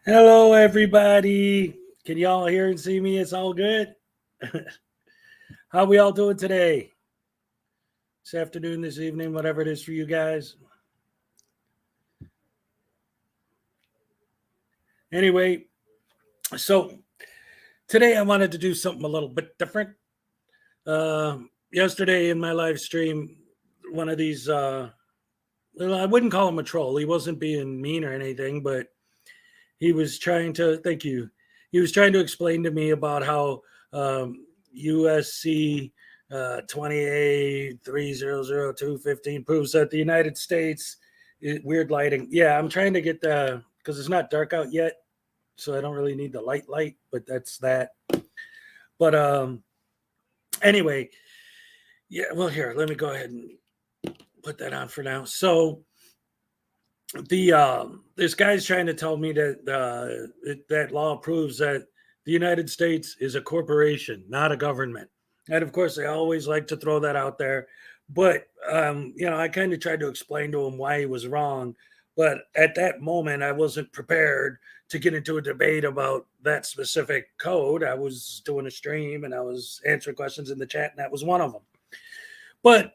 Hello, everybody. Can y'all hear and see me? It's all good. How we all doing today? This afternoon, this evening, whatever it is for you guys. Anyway, so today I wanted to do something a little bit different. Yesterday in my live stream, one of these, I wouldn't call him a troll. He wasn't being mean or anything, but he was trying to, thank you. He was trying to explain to me about how USC 28-300-215 proves that the United States, weird lighting. Yeah, I'm trying to get the, because it's not dark out yet. so I don't really need the light, but that's that. But anyway, yeah, well, here, let me go ahead and put that on for now. So this guy's trying to tell me that that law proves that the United States is a corporation, not a government. And of course, I always like to throw that out there. But, I kind of tried to explain to him why he was wrong. But at that moment, I wasn't prepared to get into a debate about that specific code. I was doing a stream and I was answering questions in the chat, and that was one of them. But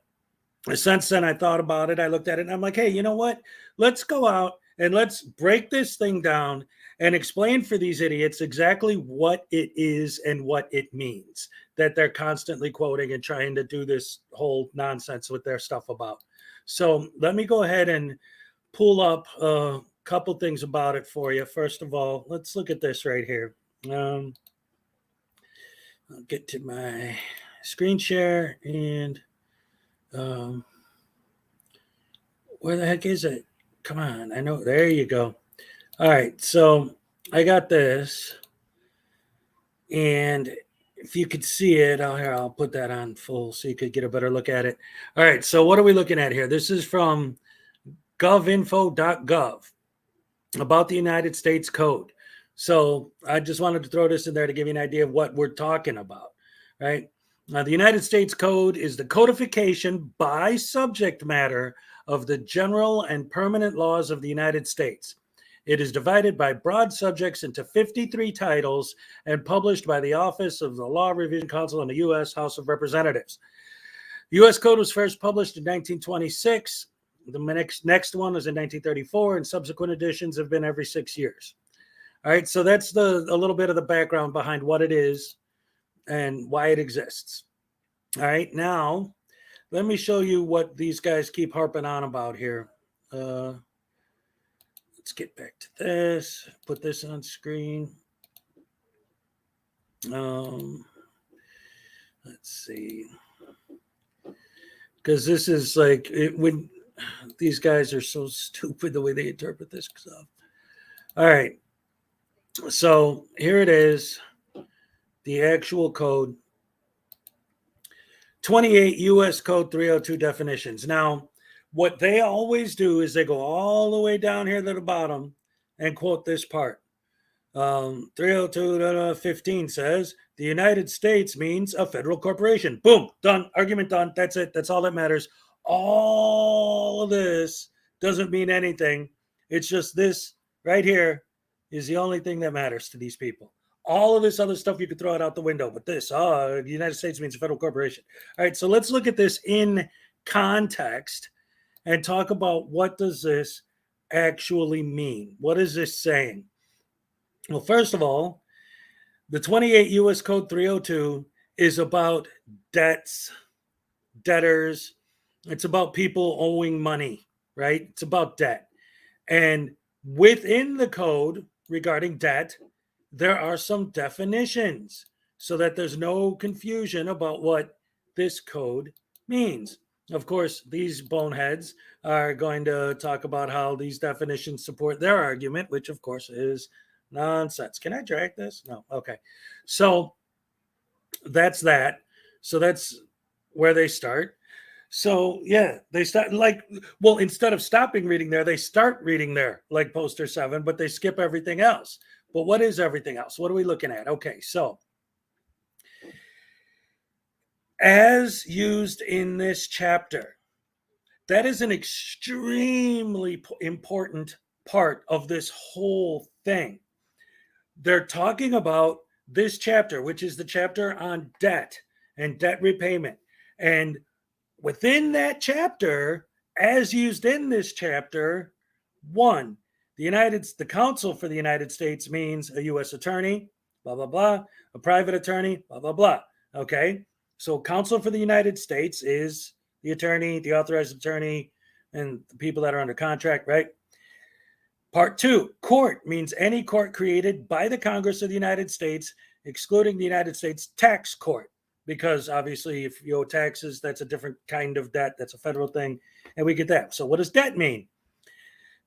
since then, I thought about it. I looked at it and I'm like, hey, you know what? Let's go out and let's break this thing down and explain for these idiots exactly what it is and what it means that they're constantly quoting and trying to do this whole nonsense with their stuff about. So let me go ahead and pull up a couple things about it for you. First of all, let's look at this right here. I'll get to my screen share and where the heck is it? Come on, I know. There you go. All right, so I got this, and if you could see it, I'll put that on full so you could get a better look at it. All right, so what are we looking at here? This is from govinfo.gov about the United States Code. So I just wanted to throw this in there to give you an idea of what we're talking about, right? Now, the United States Code is the codification by subject matter of the general and permanent laws of the United States. It is divided by broad subjects into 53 titles and published by the Office of the Law Revision Council and the U.S. House of Representatives. The U.S. Code was first published in 1926. The next one was in 1934, and subsequent editions have been every 6 years. All right, so that's a little bit of the background behind what it is and why it exists. All right, now let me show you what these guys keep harping on about here. Let's get back to this, put this on screen. Let's see. Because this is like, these guys are so stupid the way they interpret this stuff. All right. So here it is, the actual code. 28 U.S. Code 302 definitions. Now, what they always do is they go all the way down here to the bottom and quote this part. 302.15 says, the United States means a federal corporation. Boom, done, argument done. That's it. That's all that matters. All of this doesn't mean anything. It's just this right here is the only thing that matters to these people. All of this other stuff, you could throw it out the window. But this, the United States means a federal corporation. All right, so let's look at this in context and talk about what does this actually mean? What is this saying? Well, first of all, the 28 U.S. Code 302 is about debts, debtors. It's about people owing money, right? It's about debt. And within the code regarding debt, there are some definitions so that there's no confusion about what this code means. Of course, these boneheads are going to talk about how these definitions support their argument, which of course is nonsense. Can I drag this? No. Okay. So that's that. So that's where they start. So yeah, they start instead of stopping reading there, they start reading there like poster 7, but they skip everything else. But what is everything else? What are we looking at? Okay, so as used in this chapter, that is an extremely important part of this whole thing. They're talking about this chapter, which is the chapter on debt and debt repayment. And within that chapter, as used in this chapter, 1, the counsel for the United States means a U.S. attorney, blah, blah, blah, a private attorney, blah, blah, blah. Okay. So counsel for the United States is the attorney, the authorized attorney, and the people that are under contract, right? Part 2, court means any court created by the Congress of the United States, excluding the United States tax court, because obviously if you owe taxes, that's a different kind of debt. That's a federal thing, and we get that. So what does debt mean?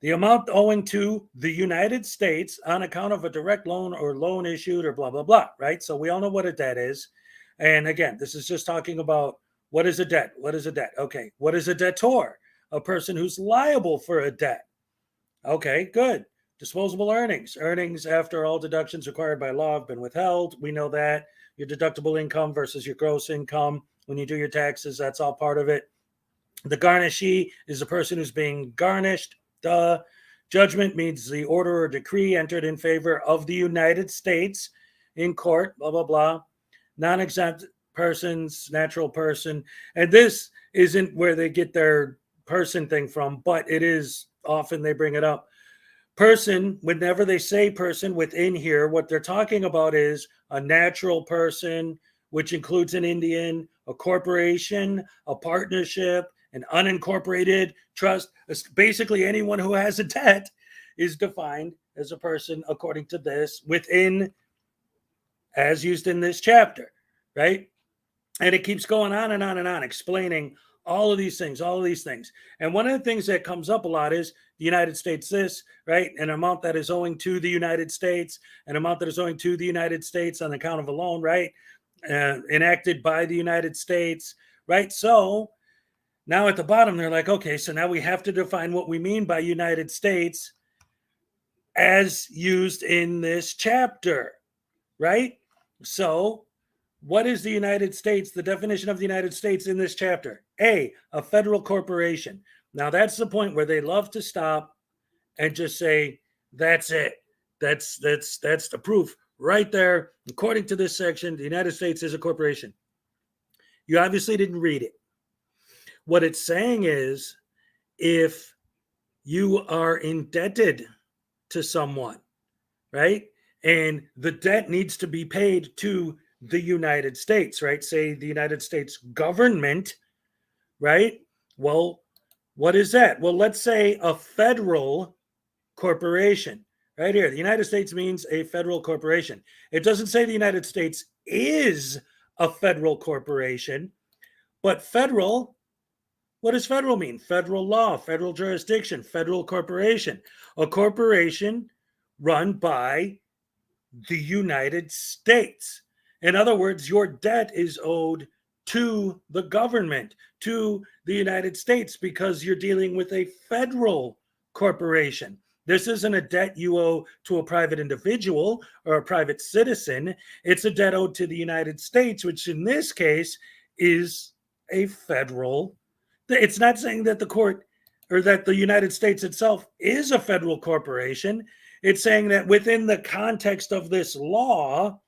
the amount owing to the United States on account of a direct loan or loan issued or blah, blah, blah, right? So we all know what a debt is. And again, this is just talking about what is a debt? What is a debt? Okay. What is a debtor? A person who's liable for a debt. Okay, good. Disposable earnings. Earnings after all deductions required by law have been withheld. We know that. Your deductible income versus your gross income. When you do your taxes, that's all part of it. The garnishee is a person who's being garnished. Judgment means the order or decree entered in favor of the United States in court, blah, blah, blah. Non-exempt persons, natural person. And this isn't where they get their person thing from, but it is often they bring it up. Person, whenever they say person within here, what they're talking about is a natural person, which includes an Indian, a corporation, a partnership, an unincorporated trust. Basically, anyone who has a debt is defined as a person according to this within, as used in this chapter, right? And it keeps going on and on and on, explaining all of these things. And one of the things that comes up a lot is the United States this, right? An amount that is owing to the United States, an amount that is owing to the United States on account of a loan, right? Enacted by the United States, right? So now at the bottom, they're like, okay, so now we have to define what we mean by United States as used in this chapter, right? So what is the United States? The definition of the United States in this chapter. A federal corporation. Now that's the point where they love to stop and just say, that's it. That's the proof right there. According to this section, the United States is a corporation. You obviously didn't read it. What it's saying is, if you are indebted to someone, right? And the debt needs to be paid to the United States, right? Say the United States government, right? Well, what is that? Well, let's say a federal corporation, right here. The United States means a federal corporation. It doesn't say the United States is a federal corporation, but federal, what does federal mean? Federal law, federal jurisdiction, federal corporation. A corporation run by the United States. In other words, your debt is owed to the government, to the United States, because you're dealing with a federal corporation. This isn't a debt you owe to a private individual or a private citizen. It's a debt owed to the United States, which in this case is a federal. It's not saying that the court or that the United States itself is a federal corporation. It's saying that within the context of this law,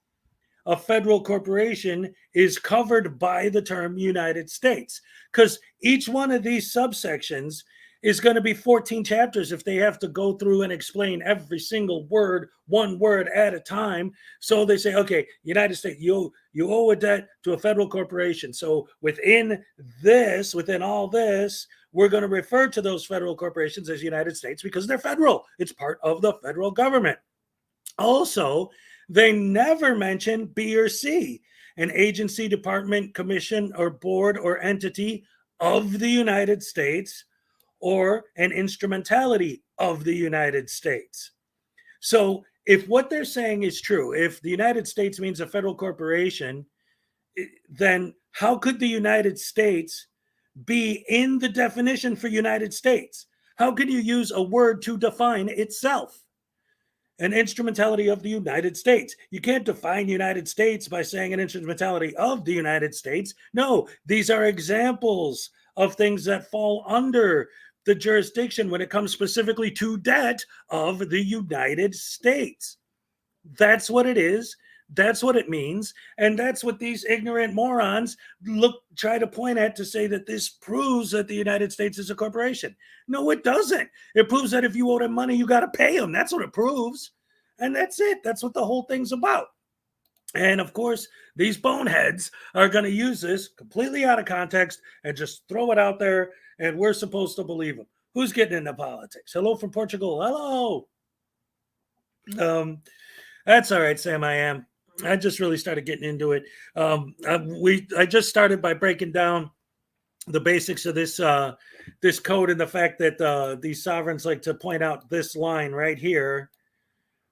a federal corporation is covered by the term United States, because each one of these subsections is going to be 14 chapters if they have to go through and explain every single word, one word at a time. So they say, okay, United States, you owe a debt to a federal corporation. So within all this, we're going to refer to those federal corporations as United States because they're federal. It's part of the federal government. Also, they never mention B or C, an agency, department, commission, or board or entity of the United States, or an instrumentality of the United States. So if what they're saying is true, if the United States means a federal corporation, then how could the United States be in the definition for United States? How can you use a word to define itself? An instrumentality of the United States. You can't define United States by saying an instrumentality of the United States. No, these are examples of things that fall under the jurisdiction when it comes specifically to debt of the United States. That's what it is. That's what it means. And that's what these ignorant morons try to point at to say that this proves that the United States is a corporation. No, it doesn't. It proves that if you owe them money, you got to pay them. That's what it proves. And that's it. That's what the whole thing's about. And of course, these boneheads are going to use this completely out of context and just throw it out there, and we're supposed to believe them. Who's getting into politics? Hello from Portugal. Hello. That's all right, Sam. I am. I just really started getting into it. I just started by breaking down the basics of this code and the fact that these sovereigns like to point out this line right here.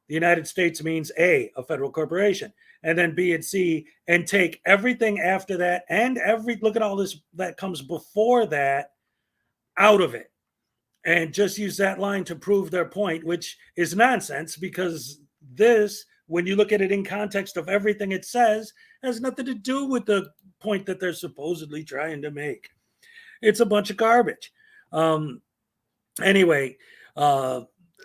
The United States means a federal corporation, and then B and C, and take everything after that and look at all this that comes before that out of it, and just use that line to prove their point, which is nonsense, because this, when you look at it in context of everything it says, has nothing to do with the point that they're supposedly trying to make. It's a bunch of garbage. Anyway,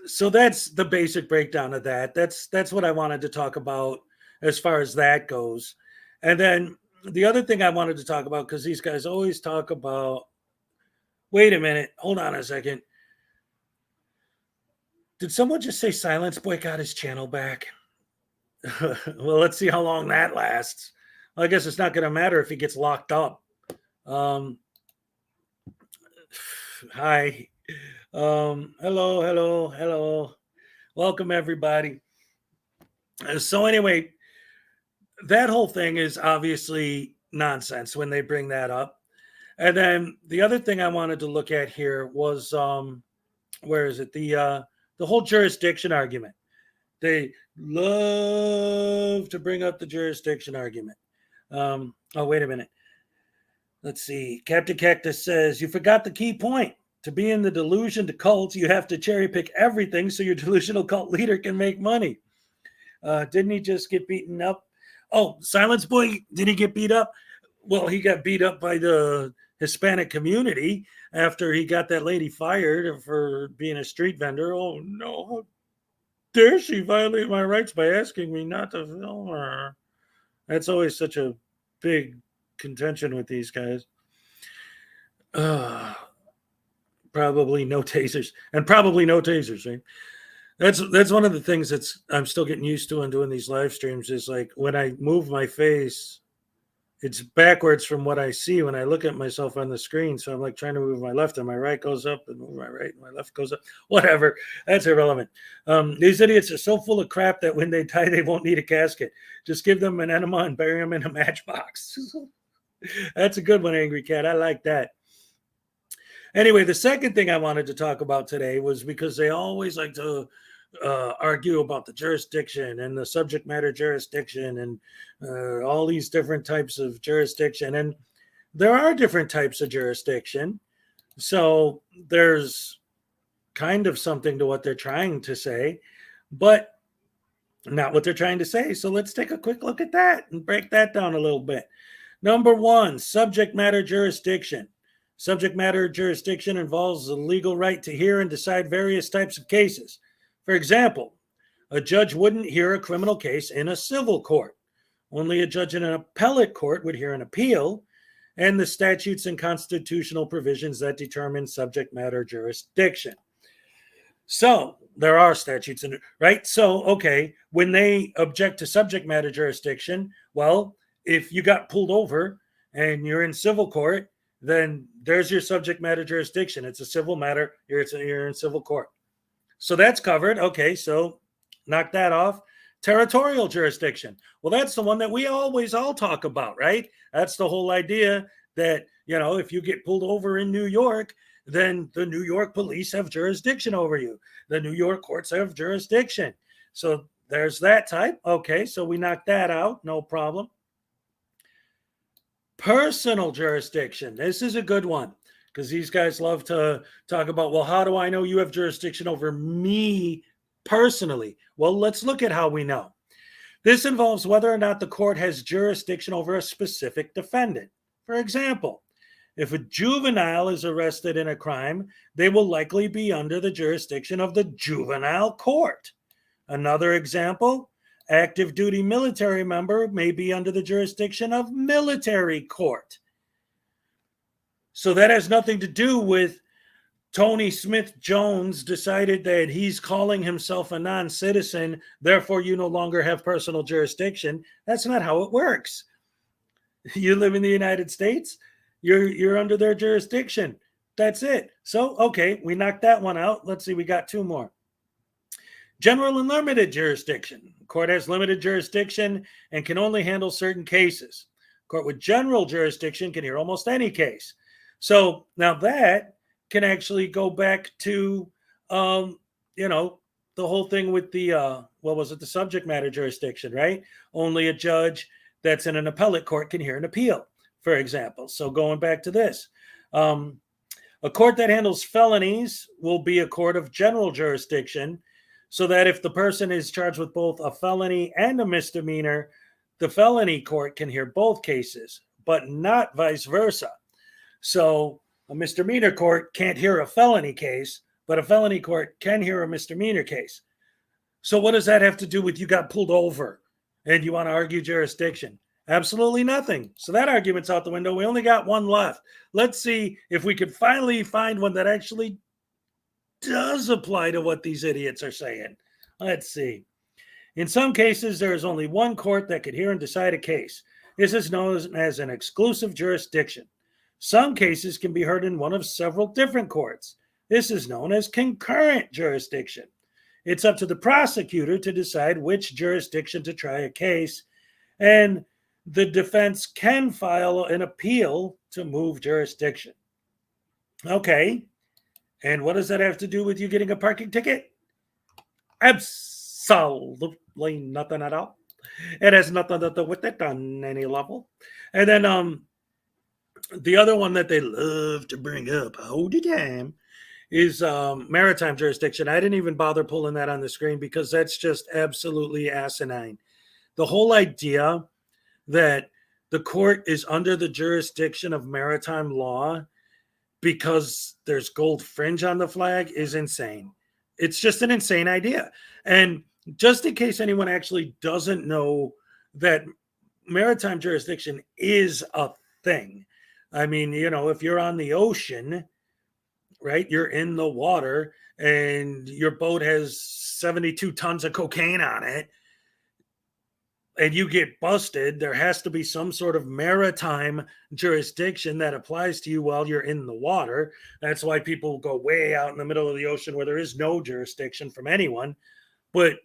so that's the basic breakdown of that. That's what I wanted to talk about as far as that goes. And then the other thing I wanted to talk about, because these guys always talk about, wait a minute, hold on a second. Did someone just say Silence Boy got his channel back? Well, let's see how long that lasts. Well, I guess it's not going to matter if he gets locked up. Hi. Hello. Welcome, everybody. So anyway, that whole thing is obviously nonsense when they bring that up. And then the other thing I wanted to look at here was, where is it? The whole jurisdiction argument. They love to bring up the jurisdiction argument. Oh, wait a minute. Let's see. Captain Cactus says, you forgot the key point. To be in the delusion to cults, you have to cherry pick everything so your delusional cult leader can make money. Didn't he just get beaten up? Oh, Silence Boy, did he get beat up? Well, he got beat up by the Hispanic community after he got that lady fired for being a street vendor. Oh, no. How dare she violate my rights by asking me not to film her? That's always such a big contention with these guys. Probably no tasers, right? That's one of the things I'm still getting used to in doing these live streams, is like when I move my face, it's backwards from what I see when I look at myself on the screen. So I'm like trying to move my left and my right goes up, and move my right and my left goes up. Whatever. That's irrelevant. These idiots are so full of crap that when they die, they won't need a casket. Just give them an enema and bury them in a matchbox. That's a good one, Angry Cat. I like that. Anyway, the second thing I wanted to talk about today was because they always like to argue about the jurisdiction and the subject matter jurisdiction and all these different types of jurisdiction. And there are different types of jurisdiction. So there's kind of something to what they're trying to say, but not what they're trying to say. So let's take a quick look at that and break that down a little bit. Number one, subject matter jurisdiction. Subject matter jurisdiction involves the legal right to hear and decide various types of cases. For example, a judge wouldn't hear a criminal case in a civil court. Only a judge in an appellate court would hear an appeal, and the statutes and constitutional provisions that determine subject matter jurisdiction. So there are statutes, right? So, okay, when they object to subject matter jurisdiction, well, if you got pulled over and you're in civil court, then there's your subject matter jurisdiction. It's a civil matter. You're in civil court. So that's covered. Okay, so knock that off. Territorial jurisdiction. Well, that's the one that we always all talk about, right? That's the whole idea that, you know, if you get pulled over in New York, then the New York police have jurisdiction over you. The New York courts have jurisdiction. So there's that type. Okay, so we knock that out. No problem. Personal jurisdiction. This is a good one because these guys love to talk about, well, how do I know you have jurisdiction over me personally? Well, let's look at how we know. This involves whether or not the court has jurisdiction over a specific defendant. For example, if a juvenile is arrested in a crime, they will likely be under the jurisdiction of the juvenile court. Another example, active duty military member may be under the jurisdiction of military court. So that has nothing to do with Tony Smith Jones decided that he's calling himself a non-citizen, therefore you no longer have personal jurisdiction. That's not how it works. You live in the United States, you're under their jurisdiction. That's it. So, okay, we knocked that one out. Let's see, we got two more. General and limited jurisdiction. The court has limited jurisdiction and can only handle certain cases. Court with general jurisdiction can hear almost any case. So now that can actually go back to, you know, the whole thing with the, what was it, the subject matter jurisdiction, right? Only a judge that's in an appellate court can hear an appeal, for example. So going back to this, a court that handles felonies will be a court of general jurisdiction, so that if the person is charged with both a felony and a misdemeanor, the felony court can hear both cases, but not vice versa. So a misdemeanor court can't hear a felony case, but a felony court can hear a misdemeanor case. So what does that have to do with you got pulled over and you want to argue jurisdiction? Absolutely nothing. So that argument's out the window. We only got one left. Let's see if we could finally find one that actually does apply to what these idiots are saying. Let's see. In some cases, there is only one court that could hear and decide a case. This is known as an exclusive jurisdiction. Some cases can be heard in one of several different courts. This is known as concurrent jurisdiction. It's up to the prosecutor to decide which jurisdiction to try a case, and the defense can file an appeal to move jurisdiction. Okay, and what does that have to do with you getting a parking ticket? Absolutely nothing at all. It has nothing to do with it on any level. And then the other one that they love to bring up all the time is maritime jurisdiction. I didn't even bother pulling that on the screen because that's just absolutely asinine. The whole idea that the court is under the jurisdiction of maritime law because there's gold fringe on the flag is insane. It's just an insane idea. And just in case anyone actually doesn't know that maritime jurisdiction is a thing. I mean, you know, if you're on the ocean, right, you're in the water and your boat has 72 tons of cocaine on it, and you get busted, there has to be some sort of maritime jurisdiction that applies to you while you're in the water. That's why people go way out in the middle of the ocean where there is no jurisdiction from anyone. But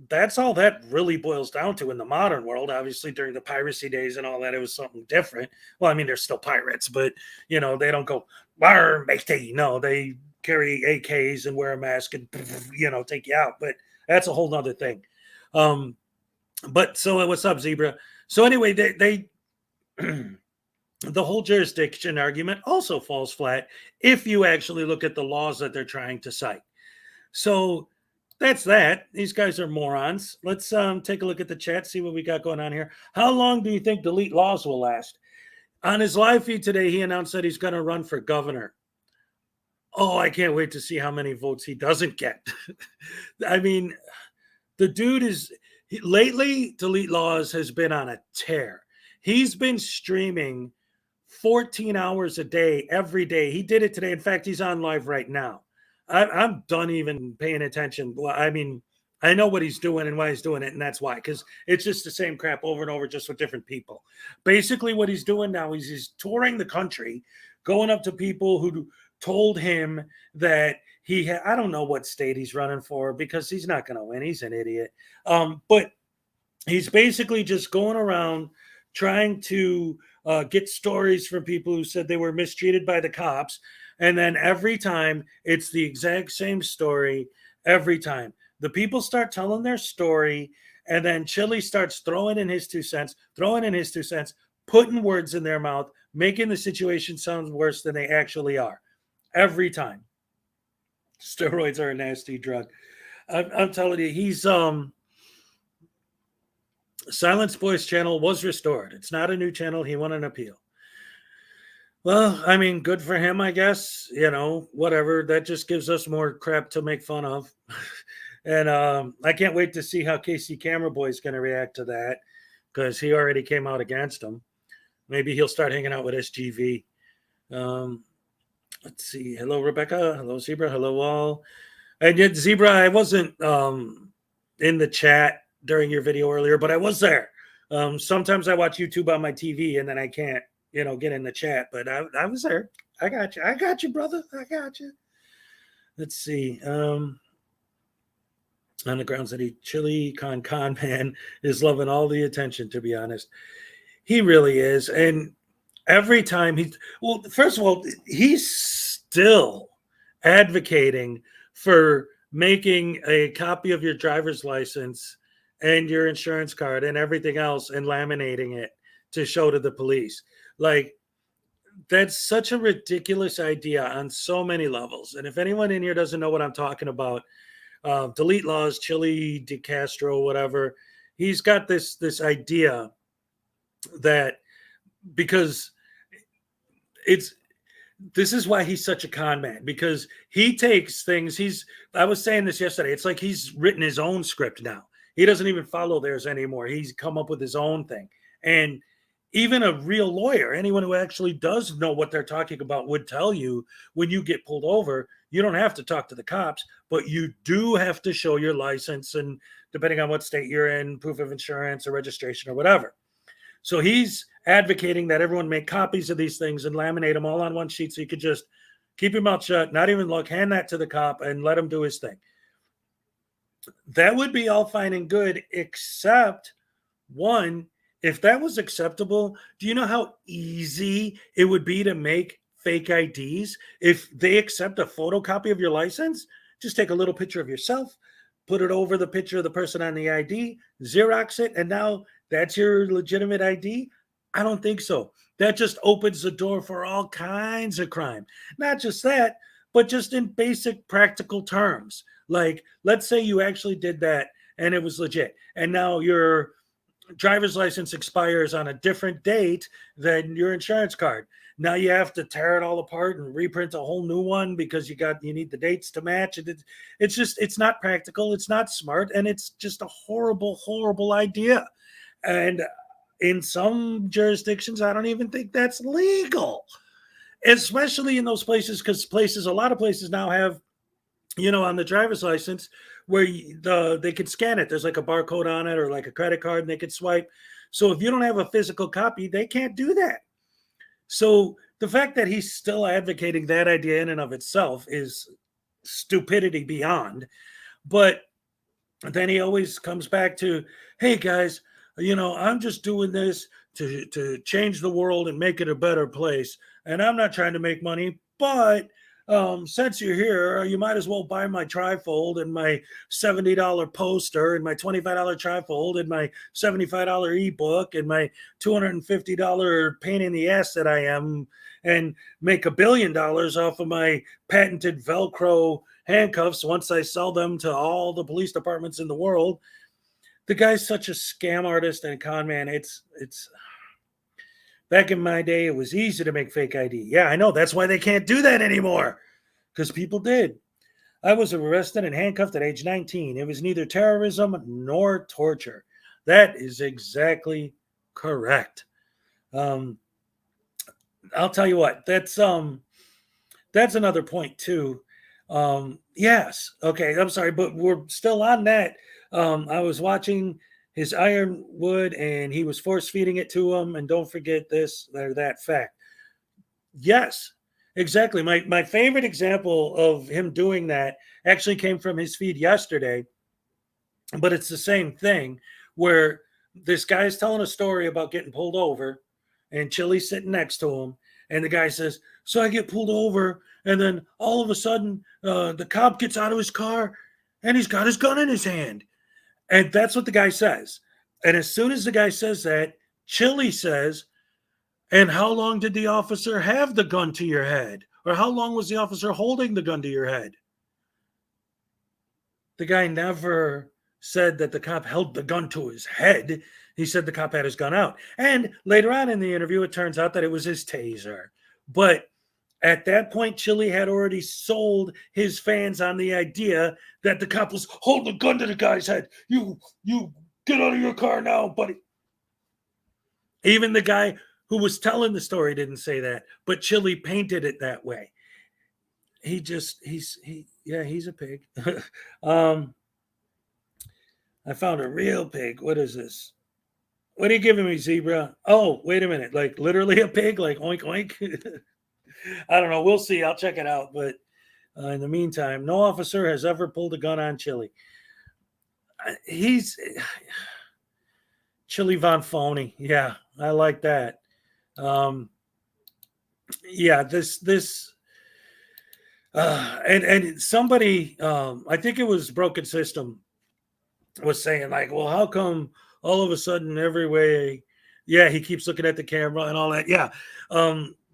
that's all that really boils down to in the modern world. Obviously, during the piracy days and all that, it was something different. Well, I mean, they're still pirates, but, you know, they don't go, matey. No, they carry AKs and wear a mask and, you know, take you out. But that's a whole nother thing. But so what's up, Zebra? So anyway, they the whole jurisdiction argument also falls flat if you actually look at the laws that they're trying to cite. So that's that. These guys are morons. Let's take a look at the chat, see what we got going on here. How long do you think delete laws will last? On his live feed today, he announced that he's going to run for governor. Oh, I can't wait to see how many votes he doesn't get. I mean, the dude is... Lately, Delete Laws has been on a tear. He's been streaming 14 hours a day, every day. He did it today. In fact, he's on live right now. I'm done even paying attention. I mean, I know what he's doing and why he's doing it, and that's why, because it's just the same crap over and over, just with different people. Basically, what he's doing now is he's touring the country, going up to people who told him that I don't know what state he's running for because he's not going to win. He's an idiot. But he's basically just going around trying to get stories from people who said they were mistreated by the cops. And then every time it's the exact same story every time. The people start telling their story, and then Chili starts throwing in his 2 cents, putting words in their mouth, making the situation sound worse than they actually are. Every time. Steroids are a nasty drug. I'm telling you, he's Silence Boy's channel was restored. It's not a new channel. He won an appeal. Well, I mean, good for him, I guess. You know, whatever. That just gives us more crap to make fun of. And I can't wait to see how Casey Camera Boy is going to react to that, because he already came out against him. Maybe he'll start hanging out with SGV. Let's see. Hello, Rebecca. Hello, Zebra. Hello, all. And yet, Zebra, I wasn't in the chat during your video earlier, but I was there. Sometimes I watch YouTube on my TV and then I can't, you know, get in the chat, but I was there. I got you. I got you, brother. I got you. Let's see. On the grounds that Chili Con Man is loving all the attention, to be honest. He really is. And every time first of all, he's still advocating for making a copy of your driver's license and your insurance card and everything else and laminating it to show to the police. Like, that's such a ridiculous idea on so many levels. And if anyone in here doesn't know what I'm talking about, Delete Laws, Chili De Castro, whatever, he's got this idea that because this is why he's such a con man, because he takes things. I was saying this yesterday. It's like he's written his own script now. He doesn't even follow theirs anymore. He's come up with his own thing. And even a real lawyer, anyone who actually does know what they're talking about, would tell you when you get pulled over, you don't have to talk to the cops, but you do have to show your license, and depending on what state you're in, proof of insurance or registration or whatever. So he's advocating that everyone make copies of these things and laminate them all on one sheet so you could just keep your mouth shut, not even look, hand that to the cop and let him do his thing. That would be all fine and good, except one, if that was acceptable, do you know how easy it would be to make fake IDs? If they accept a photocopy of your license, just take a little picture of yourself, put it over the picture of the person on the ID, Xerox it, and now that's your legitimate ID? I don't think so. That just opens the door for all kinds of crime. Not just that, but just in basic practical terms. Like, let's say you actually did that and it was legit, and now your driver's license expires on a different date than your insurance card. Now you have to tear it all apart and reprint a whole new one because you need the dates to match. It's not practical. It's not smart. And it's just a horrible, horrible idea. And in some jurisdictions, I don't even think that's legal, especially in those places, because a lot of places now have, on the driver's license where they can scan it. There's like a barcode on it or like a credit card, and they can swipe. So if you don't have a physical copy, they can't do that. So the fact that he's still advocating that idea in and of itself is stupidity beyond. But then he always comes back to, hey guys, I'm just doing this to change the world and make it a better place. And I'm not trying to make money, but since you're here, you might as well buy my trifold and my $70 poster and my $25 trifold and my $75 ebook and my $250 pain in the ass that I am, and make $1 billion off of my patented Velcro handcuffs once I sell them to all the police departments in the world. The guy's such a scam artist and con man. It's back in my day, it was easy to make fake ID. Yeah, I know. That's why they can't do that anymore, because people did. I was arrested and handcuffed at age 19. It was neither terrorism nor torture. That is exactly correct. I'll tell you what. That's another point too. Yes. Okay. I'm sorry, but we're still on that. I was watching his Ironwood, and he was force feeding it to him. And don't forget this or that fact. Yes, exactly. My favorite example of him doing that actually came from his feed yesterday, but it's the same thing where this guy is telling a story about getting pulled over, and Chili's sitting next to him. And the guy says, so I get pulled over, and then all of a sudden the cop gets out of his car and he's got his gun in his hand. And that's what the guy says. And as soon as the guy says that, Chili says, and how long did the officer have the gun to your head? Or how long was the officer holding the gun to your head? The guy never said that the cop held the gun to his head. He said the cop had his gun out. And later on in the interview, it turns out that it was his taser. But at that point, Chili had already sold his fans on the idea that the cop was holding a gun to the guy's head. You get out of your car now, buddy. Even the guy who was telling the story didn't say that, but Chili painted it that way. He's a pig. I found a real pig. What is this? What are you giving me, zebra? Oh, wait a minute. Like literally a pig, like oink, oink. I don't know. We'll see. I'll check it out. But in the meantime, no officer has ever pulled a gun on Chili. He's Chili Von Phony. Yeah, I like that. yeah, and somebody, I think it was Broken System, was saying like, well, how come all of a sudden every way, yeah, he keeps looking at the camera and all that. Yeah.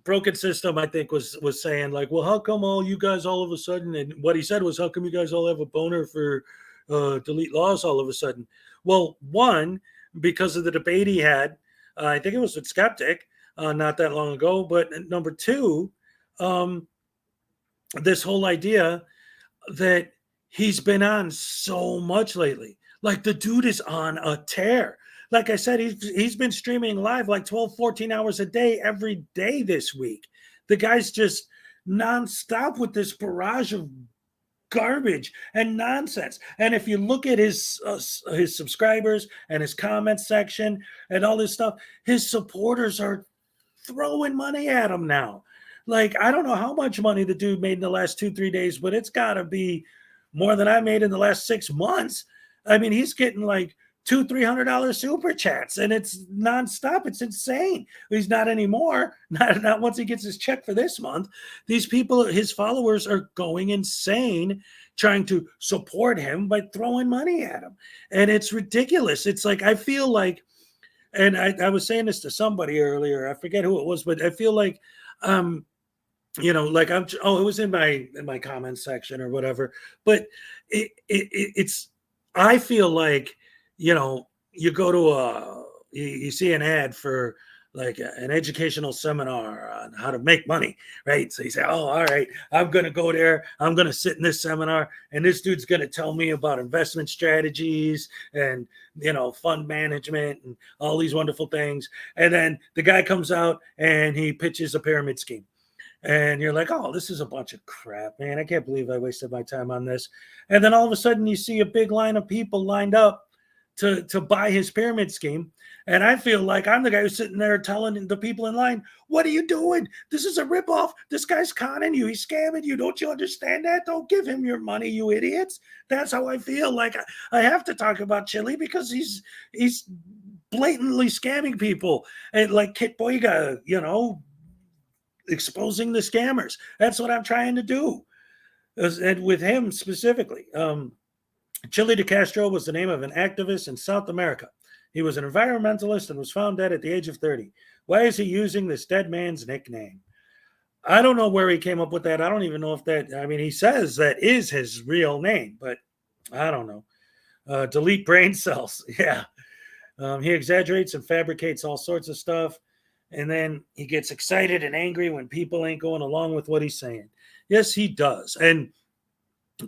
Broken System, I think, was saying like, well, how come all you guys all of a sudden, and what he said was, how come you guys all have a boner for delete laws all of a sudden? Well, one, because of the debate he had, I think it was with Skeptic not that long ago, but number two, um, this whole idea that he's been on so much lately. Like the dude is on a tear. Like I said, he's been streaming live like 12, 14 hours a day every day this week. The guy's just nonstop with this barrage of garbage and nonsense. And if you look at his subscribers and his comment section and all this stuff, his supporters are throwing money at him now. Like, I don't know how much money the dude made in the last 2-3 days, but it's got to be more than I made in the last 6 months. I mean, he's getting like $200-$300 super chats, and it's nonstop. It's insane. He's not anymore. Not once he gets his check for this month. These people, his followers, are going insane trying to support him by throwing money at him, and it's ridiculous. It's like, I feel like, and I was saying this to somebody earlier. I forget who it was, but I feel like, like it was in my comments section or whatever. But it's I feel like, you go to you see an ad for like an educational seminar on how to make money, right? So you say, oh, all right, I'm going to go there. I'm going to sit in this seminar, and this dude's going to tell me about investment strategies and, fund management and all these wonderful things. And then the guy comes out and he pitches a pyramid scheme. And you're like, oh, this is a bunch of crap, man. I can't believe I wasted my time on this. And then all of a sudden you see a big line of people lined up to buy his pyramid scheme. And I feel like I'm the guy who's sitting there telling the people in line, what are you doing? This is a ripoff. This guy's conning you. He's scamming you. Don't you understand that? Don't give him your money, you idiots. That's how I feel. Like, I have to talk about Chili because he's blatantly scamming people. And like Kit Boyga, exposing the scammers. That's what I'm trying to do. And with him specifically. Chili de Castro was the name of an activist in South America. He was an environmentalist and was found dead at the age of 30. Why is he using this dead man's nickname? I don't know where he came up with that. I don't even know if he says that is his real name, but I don't know. Delete brain cells. Yeah. He exaggerates and fabricates all sorts of stuff. And then he gets excited and angry when people ain't going along with what he's saying. Yes, he does. And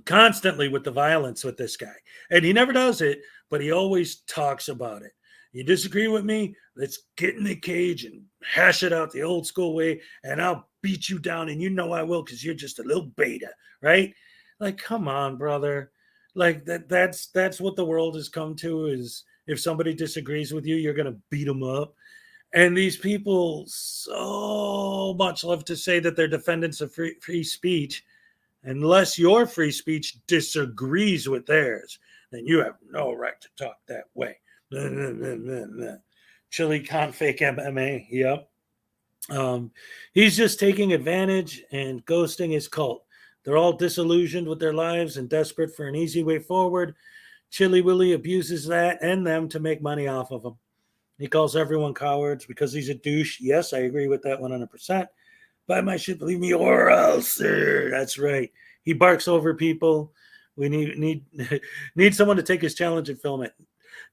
constantly with the violence with this guy. And he never does it, but he always talks about it. You disagree with me? Let's get in the cage and hash it out the old school way, and I'll beat you down, and I will because you're just a little beta, right? Like, come on, brother. Like that's what the world has come to, is if somebody disagrees with you, you're going to beat them up. And these people so much love to say that they're defendants of free speech. Unless your free speech disagrees with theirs, then you have no right to talk that way. Chili con fake MMA. Yep. He's just taking advantage and ghosting his cult. They're all disillusioned with their lives and desperate for an easy way forward. Chili Willy abuses that and them to make money off of them. He calls everyone cowards because he's a douche. Yes, I agree with that 100%. Buy my shit, believe me, or else, sir. That's right. He barks over people. We need someone to take his challenge and film it.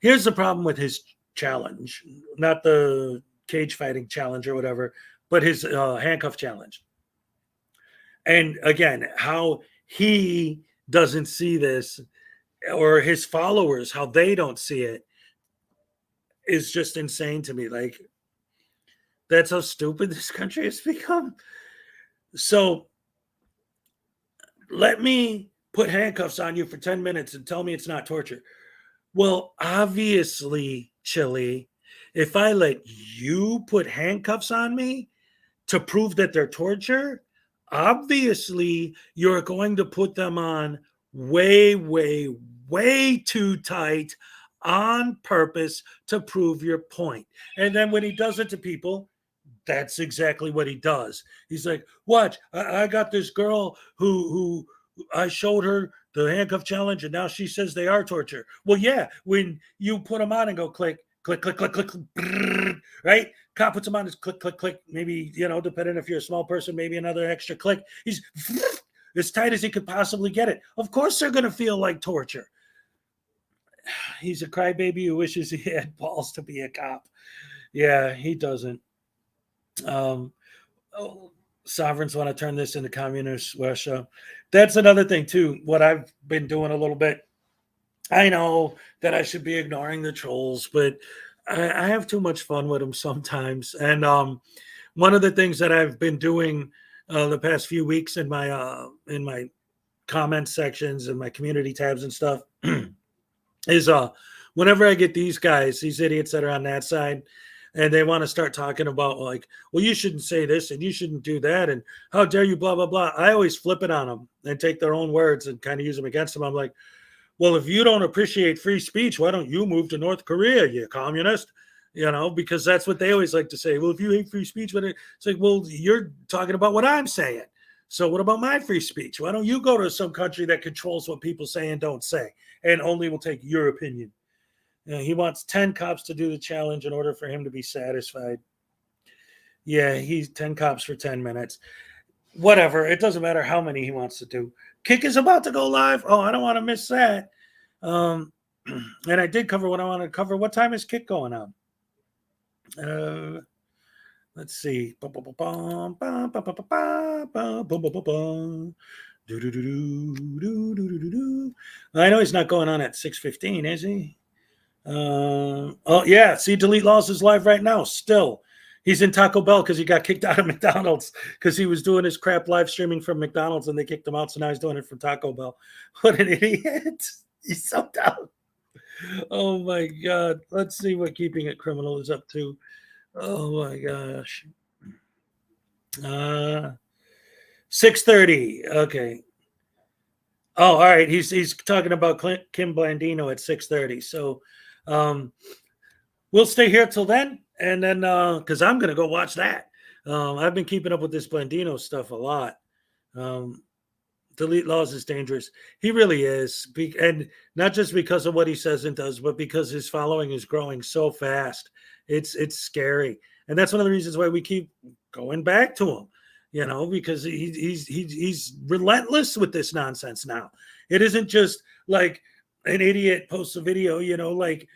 Here's the problem with his challenge, not the cage fighting challenge or whatever, but his handcuff challenge. And again, how he doesn't see this, or his followers, how they don't see it, is just insane to me. Like, that's how stupid this country has become. So let me put handcuffs on you for 10 minutes and tell me it's not torture. Well, obviously, Chili, if I let you put handcuffs on me to prove that they're torture, obviously you're going to put them on way, way, way too tight on purpose to prove your point. And then when he does it to people, that's exactly what he does. He's like, watch, I got this girl who I showed her the handcuff challenge, and now she says they are torture. Well, yeah, when you put them on and go click, click, click, click, click, brrr, right? Cop puts them on, is click, click, click. Maybe, depending if you're a small person, maybe another extra click. He's as tight as he could possibly get it. Of course they're going to feel like torture. He's a crybaby who wishes he had balls to be a cop. Yeah, he doesn't. Sovereigns want to turn this into communist Russia. That's another thing too. What I've been doing a little bit. I know that I should be ignoring the trolls, but I have too much fun with them sometimes. And one of the things that I've been doing the past few weeks in my comment sections and my community tabs and stuff is whenever I get these guys, these idiots that are on that side, and they want to start talking about like, well, you shouldn't say this and you shouldn't do that, and how dare you, blah, blah, blah. I always flip it on them and take their own words and kind of use them against them. I'm like, well, if you don't appreciate free speech, why don't you move to North Korea, you communist? Because that's what they always like to say. Well, if you hate free speech, it's like, well, you're talking about what I'm saying. So what about my free speech? Why don't you go to some country that controls what people say and don't say and only will take your opinion? He wants 10 cops to do the challenge in order for him to be satisfied. Yeah, he's 10 cops for 10 minutes. Whatever. It doesn't matter how many he wants to do. Kick is about to go live. Oh, I don't want to miss that. And I did cover what I wanted to cover. What time is Kick going on? Let's see. I know he's not going on at 6:15, is he? Oh yeah, see, Delete Laws is live right now. Still, he's in Taco Bell because he got kicked out of McDonald's because he was doing his crap live streaming from McDonald's and they kicked him out. So now he's doing it from Taco Bell. What an idiot! He's so dumb. Oh my god. Let's see what Keeping It Criminal is up to. Oh my gosh. 6:30. Okay. Oh, all right. He's talking about Kim Blandino at 6:30. So we'll stay here till then, and then because I'm gonna go watch that. I've been keeping up with this Blandino stuff a lot. Delete Laws is dangerous. He really is, and not just because of what he says and does, but because his following is growing so fast. It's scary, and that's one of the reasons why we keep going back to him. Because he's relentless with this nonsense now. It isn't just like an idiot posts a video, like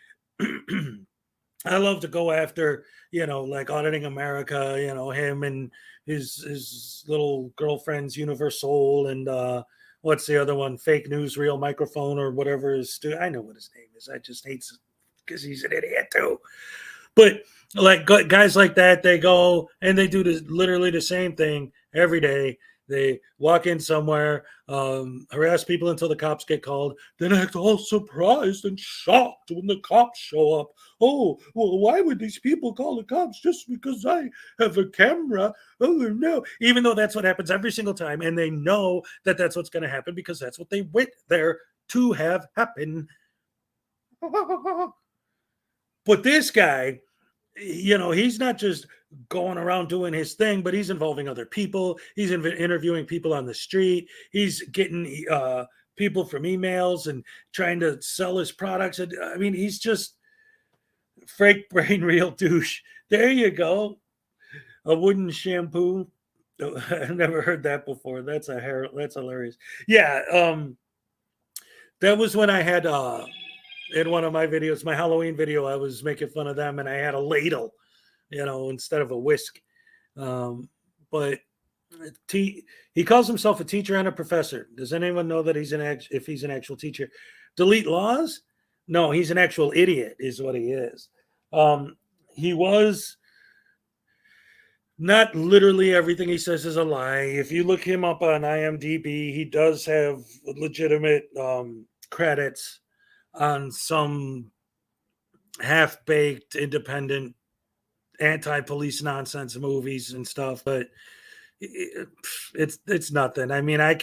I love to go after, like Auditing America, him and his little girlfriend's Universal and what's the other one? Fake News, Real Microphone or whatever I know what his name is. I just hate because he's an idiot too. But like guys like that, they go and they do literally the same thing every day. They walk in somewhere, harass people until the cops get called, then act all surprised and shocked when the cops show up. Oh, well, why would these people call the cops just because I have a camera? Oh, no. Even though that's what happens every single time, and they know that that's what's going to happen because that's what they went there to have happen. But this guy, he's not just going around doing his thing, but he's involving other people. He's interviewing people on the street. He's getting people from emails and trying to sell his products. And I mean, he's just fake brain, real douche. There you go. A wooden shampoo. I've never heard that before. That's hilarious. Yeah. That was when I had in one of my videos, my Halloween video, I was making fun of them and I had a ladle, instead of a whisk. But he calls himself a teacher and a professor. Does anyone know that if he's an actual teacher? Delete Laws? No, he's an actual idiot is what he is. He was not literally everything he says is a lie. If you look him up on IMDb, he does have legitimate credits on some half-baked, independent, anti-police nonsense movies and stuff, but it's nothing. I mean, I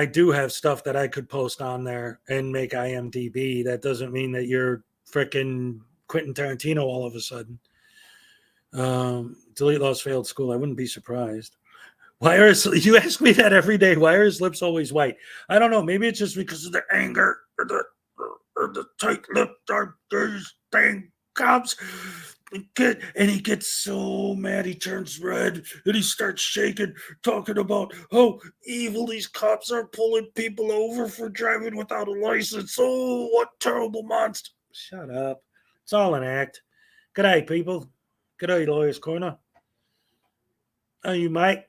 do have stuff that I could post on there and make IMDb. That doesn't mean that you're freaking Quentin Tarantino all of a sudden. Delete laws failed school. I wouldn't be surprised. Why are you ask me that every day? Why are his lips always white? I don't know. Maybe it's just because of the anger or the tight lip. These dang cops. And he gets so mad he turns red and he starts shaking, talking about how evil these cops are, pulling people over for driving without a license. Oh, what terrible monster. Shut up. It's all an act. Good day, people. Good day, Lawyer's Corner. Oh, you might.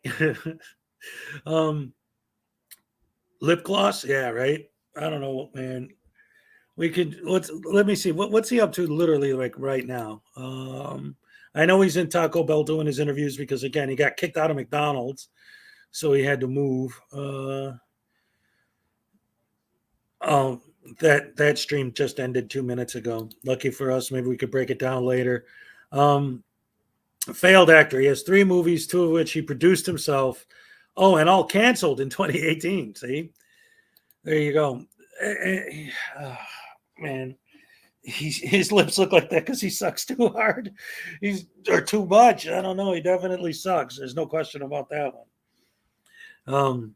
Lip gloss? Yeah, right. I don't know, man. We could let me see. What's he up to literally like right now? I know he's in Taco Bell doing his interviews because again he got kicked out of McDonald's, so he had to move. That stream just ended 2 minutes ago. Lucky for us, maybe we could break it down later. Failed actor. He has 3 movies, 2 of which he produced himself. Oh, and all canceled in 2018. See, there you go. Man, his lips look like that because he sucks too hard. Or too much. I don't know. He definitely sucks. There's no question about that one.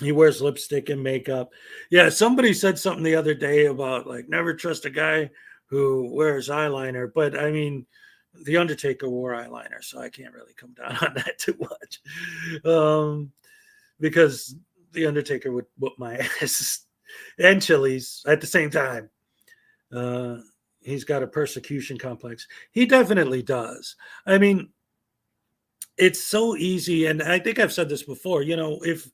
He wears lipstick and makeup. Yeah, somebody said something the other day about like never trust a guy who wears eyeliner. But I mean, The Undertaker wore eyeliner, so I can't really come down on that too much. Because The Undertaker would whoop my ass and Chili's at the same time. He's got a persecution complex. He definitely does. I mean, it's so easy, and I think I've said this before. You know, if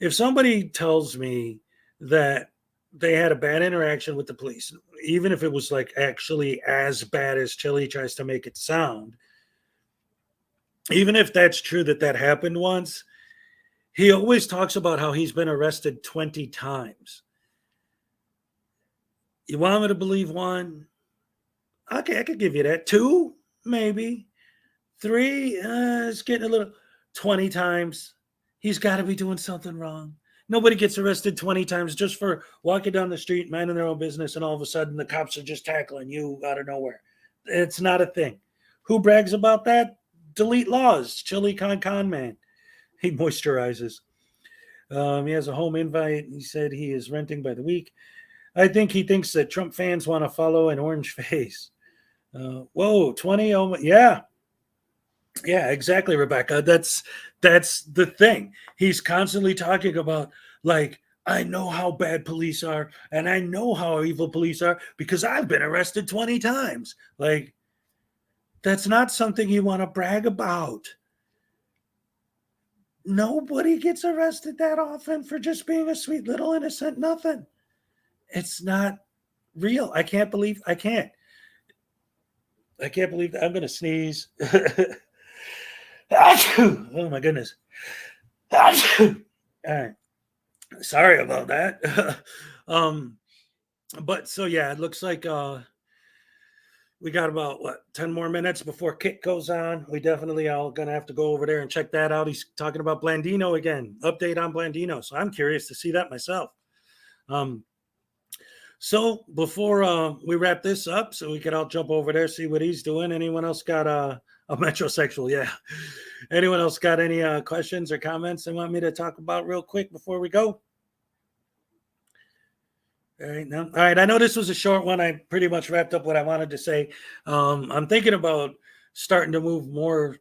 somebody tells me that they had a bad interaction with the police, even if it was like actually as bad as Chili tries to make it sound, even if that's true that happened once, he always talks about how he's been arrested 20 times. You want me to believe 1? Okay, I could give you that. 2, maybe. 3, it's getting a little. 20 times. He's got to be doing something wrong. Nobody gets arrested 20 times just for walking down the street, minding their own business, and all of a sudden the cops are just tackling you out of nowhere. It's not a thing. Who brags about that? Delete laws. Chili con man. He moisturizes. He has a home invite. He said he is renting by the week. I think he thinks that Trump fans want to follow an orange face. Whoa, 20. Oh, yeah. Yeah, exactly, Rebecca. That's the thing. He's constantly talking about, like, I know how bad police are, and I know how evil police are because I've been arrested 20 times. Like, that's not something you want to brag about. Nobody gets arrested that often for just being a sweet little innocent nothing. It's not real. I can't believe that. I'm going to sneeze. Oh my goodness. All right. Sorry about that. But so yeah, it looks like we got about 10 more minutes before Kit goes on. We definitely are gonna have to go over there and check that out. He's talking about Blandino again. Update on Blandino. So I'm curious to see that myself. So before we wrap this up, so we can all jump over there, see what he's doing. Anyone else got a metrosexual? Yeah. Anyone else got any questions or comments they want me to talk about real quick before we go? All right. All right. I know this was a short one. I pretty much wrapped up what I wanted to say. I'm thinking about starting to move more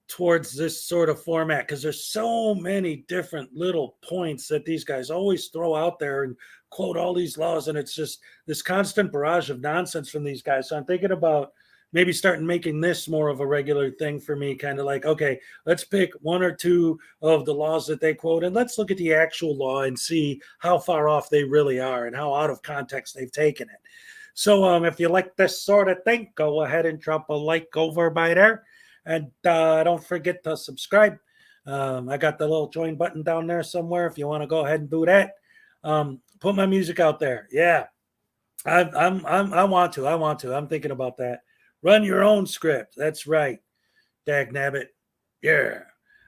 towards this sort of format because there's so many different little points that these guys always throw out there and quote all these laws, and it's just this constant barrage of nonsense from these guys. So I'm thinking about maybe starting making this more of a regular thing for me, kind of like, okay, let's pick 1 or 2 of the laws that they quote and let's look at the actual law and see how far off they really are and how out of context they've taken it. So if you like this sort of thing, go ahead and drop a like over by there. And don't forget to subscribe. I got the little join button down there somewhere if you want to go ahead and do that. Put my music out there. Yeah, I want to. I'm thinking about that. Run your own script. That's right. Dag nabbit. Yeah,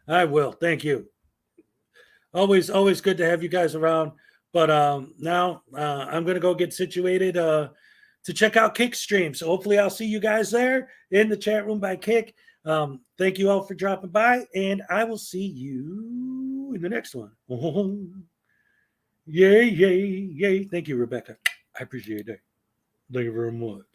I will. Thank you. Always good to have you guys around. But now I'm going to go get situated to to check out Kick's stream. So hopefully I'll see you guys there in the chat room by Kick. Thank you all for dropping by, and I will see you in the next one. Yay, yay, yay. Thank you, Rebecca. I appreciate it. Thank you very much.